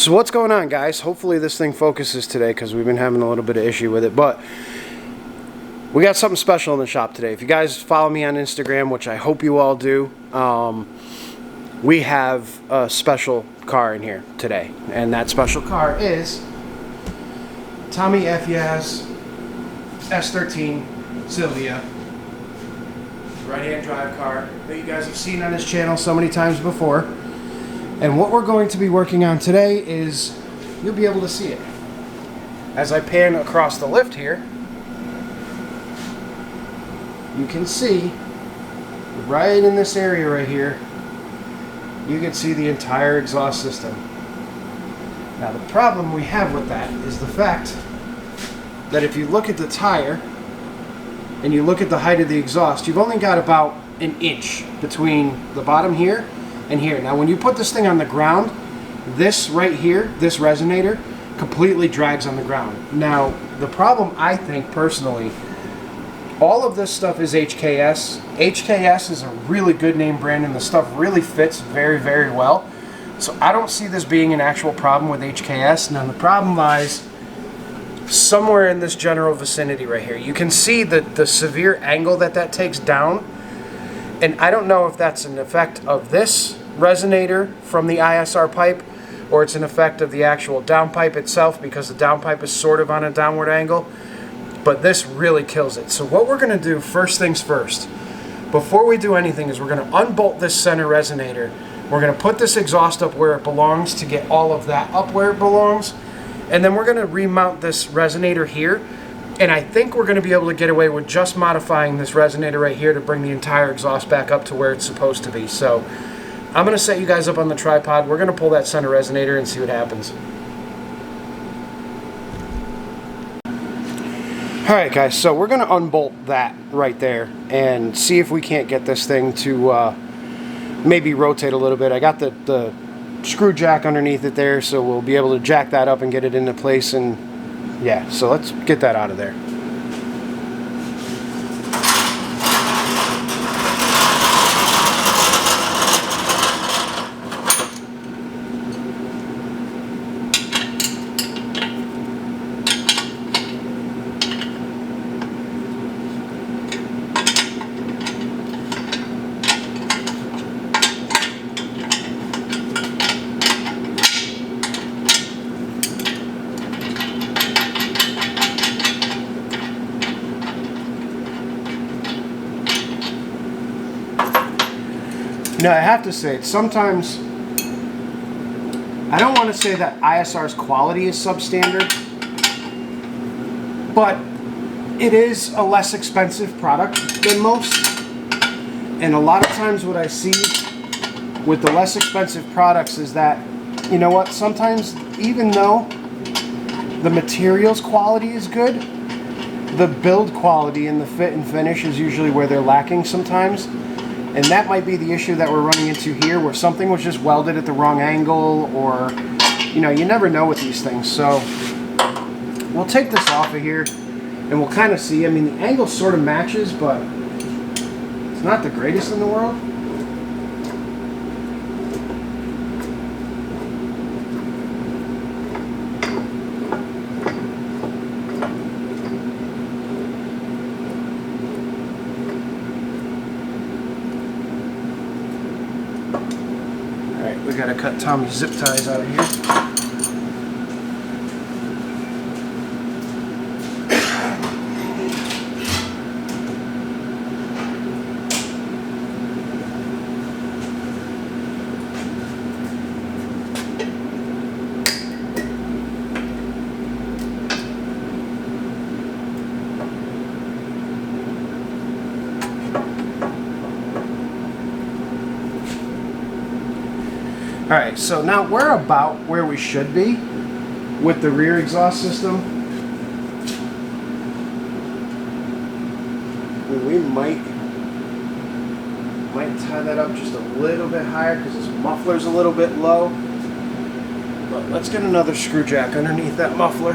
So what's going on, guys? Hopefully this thing focuses today because we've been having a little bit of issue with it, but we got something special in the shop today. If you guys follow me on Instagram, which I hope you all do, we have a special car in here today, and that special car is Tommy F. Yaz S13 SYLVIA right-hand drive car that you guys have seen on this channel so many times before. And what we're going to be working on today is, you'll be able to see it as I pan across the lift here. You can see right in this area right here, you can see the entire exhaust system. Now the problem we have with that is the fact that if you look at the tire and you look at the height of the exhaust, you've only got about an inch between the bottom here and here. Now when you put this thing on the ground, this right here, this resonator, completely drags on the ground. Now the problem, I think personally, all of this stuff is HKS. HKS is a really good name brand and the stuff really fits very, very well. So I don't see this being an actual problem with HKS. Now the problem lies somewhere in this general vicinity right here. You can see the severe angle that takes down. And I don't know if that's an effect of this resonator from the ISR pipe or it's an effect of the actual downpipe itself, because the downpipe is sort of on a downward angle. But this really kills it. So what we're going to do, first things first, before we do anything, is we're going to unbolt this center resonator. We're going to put this exhaust up where it belongs to get all of that up where it belongs. And then we're going to remount this resonator here. And I think we're going to be able to get away with just modifying this resonator right here to bring the entire exhaust back up to where it's supposed to be. So I'm going to set you guys up on the tripod. We're going to pull that center resonator and see what happens. Alright guys, so we're going to unbolt that right there and see if we can't get this thing to maybe rotate a little bit. I got the screw jack underneath it there, so we'll be able to jack that up and get it into place. And yeah, so let's get that out of there. Now, I have to say, sometimes, I don't want to say that ISR's quality is substandard, but it is a less expensive product than most. And a lot of times what I see with the less expensive products is that, you know what, sometimes even though the materials quality is good, the build quality and the fit and finish is usually where they're lacking sometimes. And that might be the issue that we're running into here, where something was just welded at the wrong angle, or, you know, you never know with these things. So we'll take this off of here and we'll kind of see. I mean, the angle sort of matches, but it's not the greatest in the world. We gotta cut Tommy's zip ties out of here. Alright, so now we're about where we should be with the rear exhaust system. We might tie that up just a little bit higher because this muffler's a little bit low. But let's get another screw jack underneath that muffler.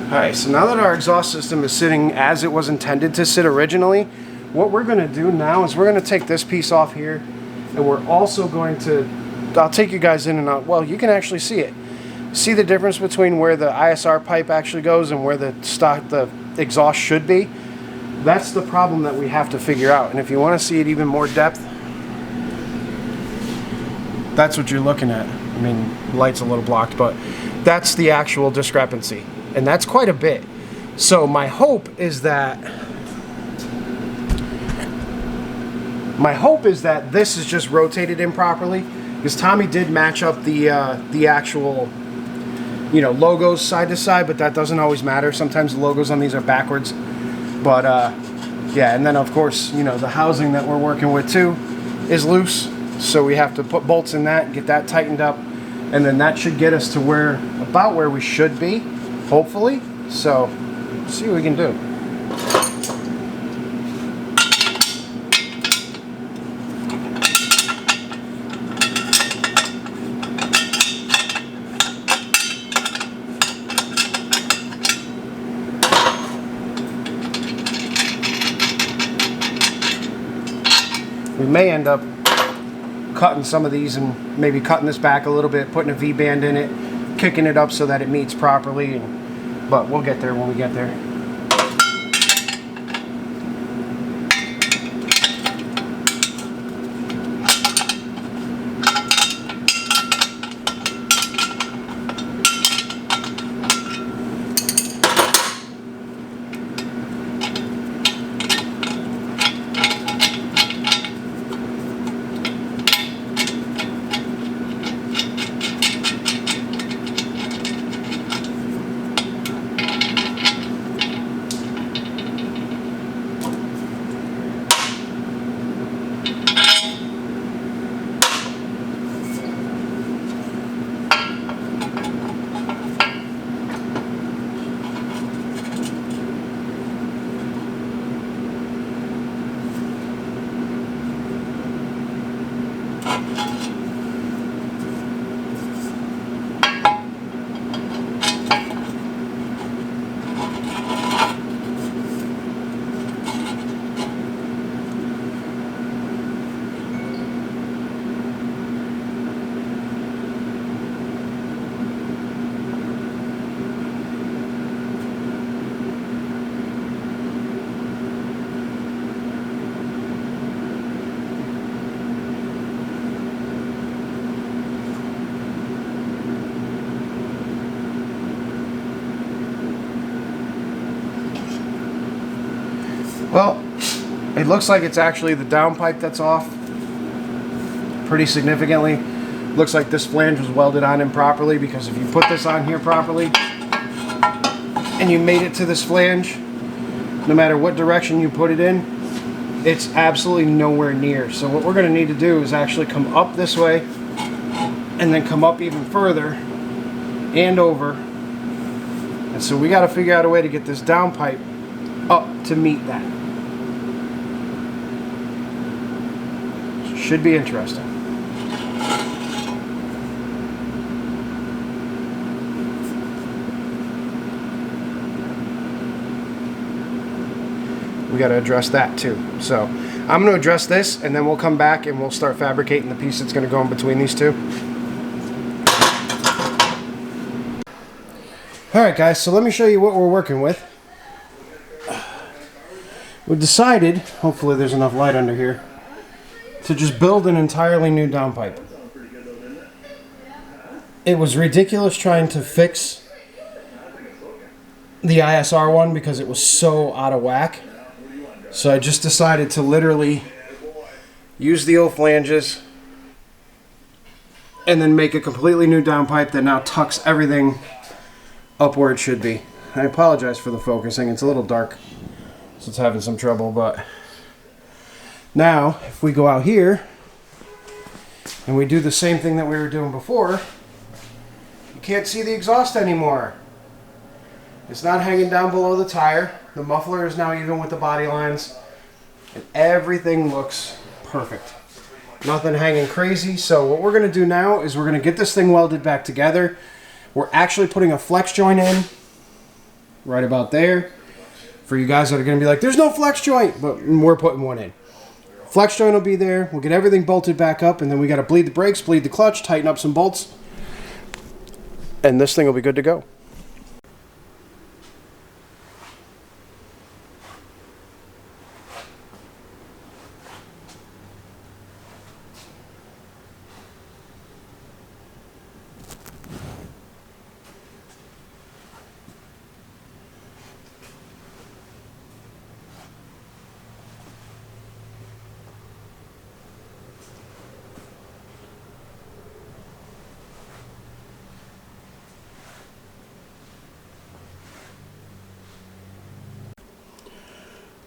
Alright, so now that our exhaust system is sitting as it was intended to sit originally, what we're going to do now is we're going to take this piece off here, and we're also going to, I'll take you guys in and out, well, you can actually see it. See the difference between where the ISR pipe actually goes and where the exhaust should be? That's the problem that we have to figure out. And if you want to see it even more depth, that's what you're looking at. I mean, light's a little blocked, but that's the actual discrepancy. And that's quite a bit. So my hope is that this is just rotated improperly, because Tommy did match up the actual, you know, logos side to side, but that doesn't always matter. Sometimes the logos on these are backwards. But yeah, and then of course, you know, the housing that we're working with too is loose, so we have to put bolts in that, get that tightened up, and then that should get us to about where we should be, hopefully. So see what we can do. We may end up cutting some of these and maybe cutting this back a little bit, putting a V-band in it, kicking it up so that it meets properly, but we'll get there when we get there. Well, it looks like it's actually the downpipe that's off pretty significantly. Looks like this flange was welded on improperly, because if you put this on here properly and you made it to this flange, no matter what direction you put it in, it's absolutely nowhere near. So what we're going to need to do is actually come up this way and then come up even further and over. And so we got to figure out a way to get this downpipe up to meet that. Should be interesting. We got to address that too. So I'm going to address this, and then we'll come back and we'll start fabricating the piece that's going to go in between these two. Alright guys, so let me show you what we're working with. We've decided, hopefully there's enough light under here, to just build an entirely new downpipe. It was ridiculous trying to fix the ISR one because it was so out of whack. So I just decided to literally use the old flanges and then make a completely new downpipe that now tucks everything up where it should be. I apologize for the focusing, it's a little dark, so it's having some trouble, but now if we go out here and we do the same thing that we were doing before, you can't see the exhaust anymore. It's not hanging down below the tire. The muffler is now even with the body lines, and everything looks perfect. Nothing hanging crazy. So what we're going to do now is we're going to get this thing welded back together. We're actually putting a flex joint in right about there. For you guys that are going to be like, there's no flex joint, but we're putting one in. Flex joint will be there. We'll get everything bolted back up, and then we got to bleed the brakes, bleed the clutch, tighten up some bolts, and this thing will be good to go.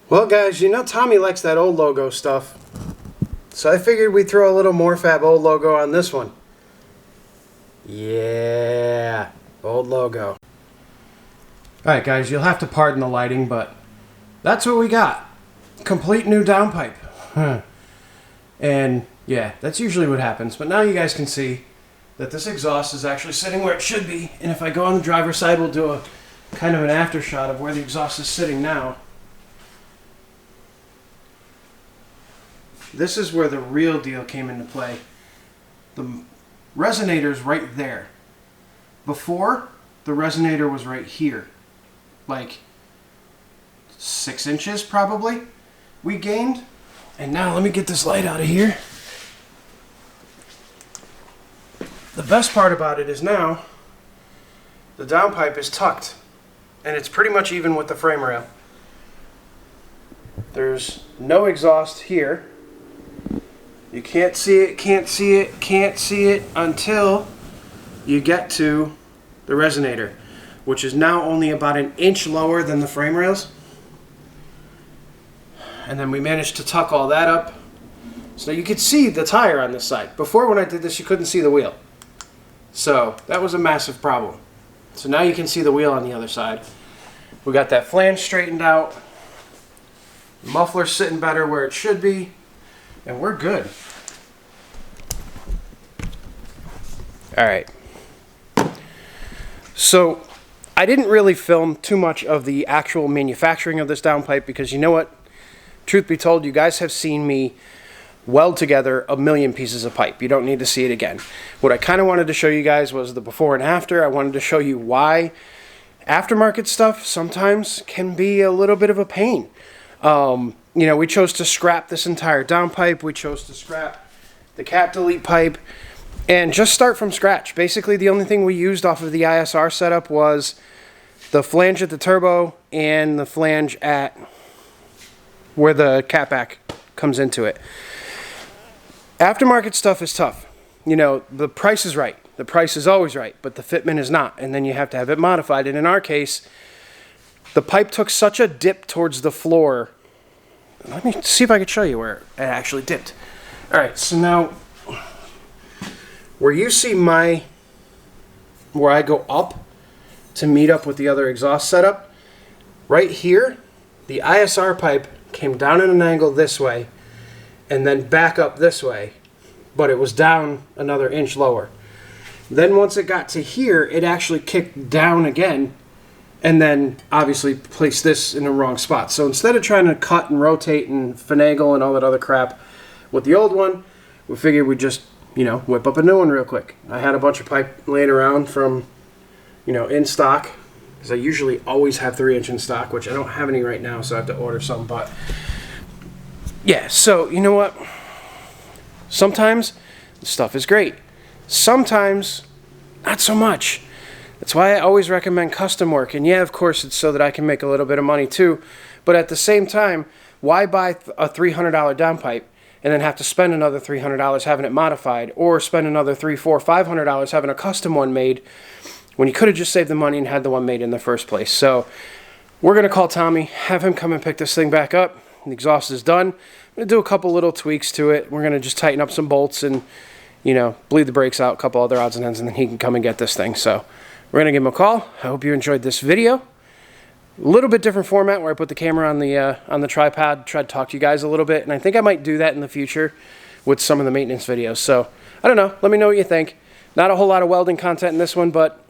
Well, guys, you know Tommy likes that old logo stuff. So I figured we'd throw a little more Fab old logo on this one. Yeah, old logo. Alright, guys, you'll have to pardon the lighting, but that's what we got. Complete new downpipe. And yeah, that's usually what happens. But now you guys can see that this exhaust is actually sitting where it should be. And if I go on the driver's side, we'll do a kind of an after shot of where the exhaust is sitting now. This is where the real deal came into play. The resonator's right there. Before, the resonator was right here. Like 6 inches probably we gained. And now let me get this light out of here. The best part about it is now the downpipe is tucked. And it's pretty much even with the frame rail. There's no exhaust here. You can't see it, can't see it, can't see it until you get to the resonator, which is now only about an inch lower than the frame rails. And then we managed to tuck all that up. So you could see the tire on this side. Before, when I did this, you couldn't see the wheel. So that was a massive problem. So now you can see the wheel on the other side. We got that flange straightened out. The muffler's sitting better where it should be. And we're good. All right. So I didn't really film too much of the actual manufacturing of this downpipe because you know what? Truth be told, you guys have seen me weld together a million pieces of pipe. You don't need to see it again. What I kind of wanted to show you guys was the before and after. I wanted to show you why aftermarket stuff sometimes can be a little bit of a pain. You know, we chose to scrap this entire downpipe. We chose to scrap the cap delete pipe and just start from scratch. Basically, the only thing we used off of the ISR setup was the flange at the turbo and the flange at where the catback comes into it. Aftermarket stuff is tough. You know, the price is right. The price is always right, but the fitment is not. And then you have to have it modified. And in our case, the pipe took such a dip towards the floor. Let me see if I can show you where it actually dipped. All right, so now where you see where I go up to meet up with the other exhaust setup, right here, the ISR pipe came down at an angle this way and then back up this way, but it was down another inch lower. Then once it got to here, it actually kicked down again and then obviously placed this in the wrong spot. So instead of trying to cut and rotate and finagle and all that other crap with the old one, we figured we'd just, you know, whip up a new one real quick. I had a bunch of pipe laying around from, you know, in stock, because I usually always have 3-inch in stock, which I don't have any right now, so I have to order some. But yeah, so you know what? Sometimes the stuff is great. Sometimes not so much. That's why I always recommend custom work. And yeah, of course, it's so that I can make a little bit of money too. But at the same time, why buy a $300 downpipe and then have to spend another $300 having it modified, or spend another $300, $400, $500 having a custom one made when you could have just saved the money and had the one made in the first place? So we're going to call Tommy, have him come and pick this thing back up. The exhaust is done. I'm going to do a couple little tweaks to it. We're going to just tighten up some bolts and, you know, bleed the brakes out, a couple other odds and ends, and then he can come and get this thing. So we're going to give him a call. I hope you enjoyed this video. A little bit different format where I put the camera on the tripod, tried to talk to you guys a little bit, and I think I might do that in the future with some of the maintenance videos. So I don't know. Let me know what you think. Not a whole lot of welding content in this one, but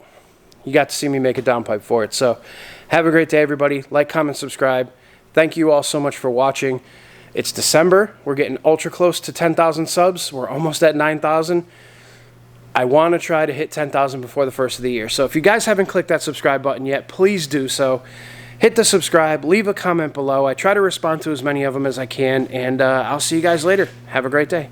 you got to see me make a downpipe for it. So Have a great day, everybody. Like, comment, subscribe. Thank you all so much for watching. It's December. We're getting ultra close to 10,000 subs. We're almost at 9,000. I want to try to hit 10,000 before the first of the year. So if you guys haven't clicked that subscribe button yet, please do so. Hit the subscribe. Leave a comment below. I try to respond to as many of them as I can. And I'll see you guys later. Have a great day.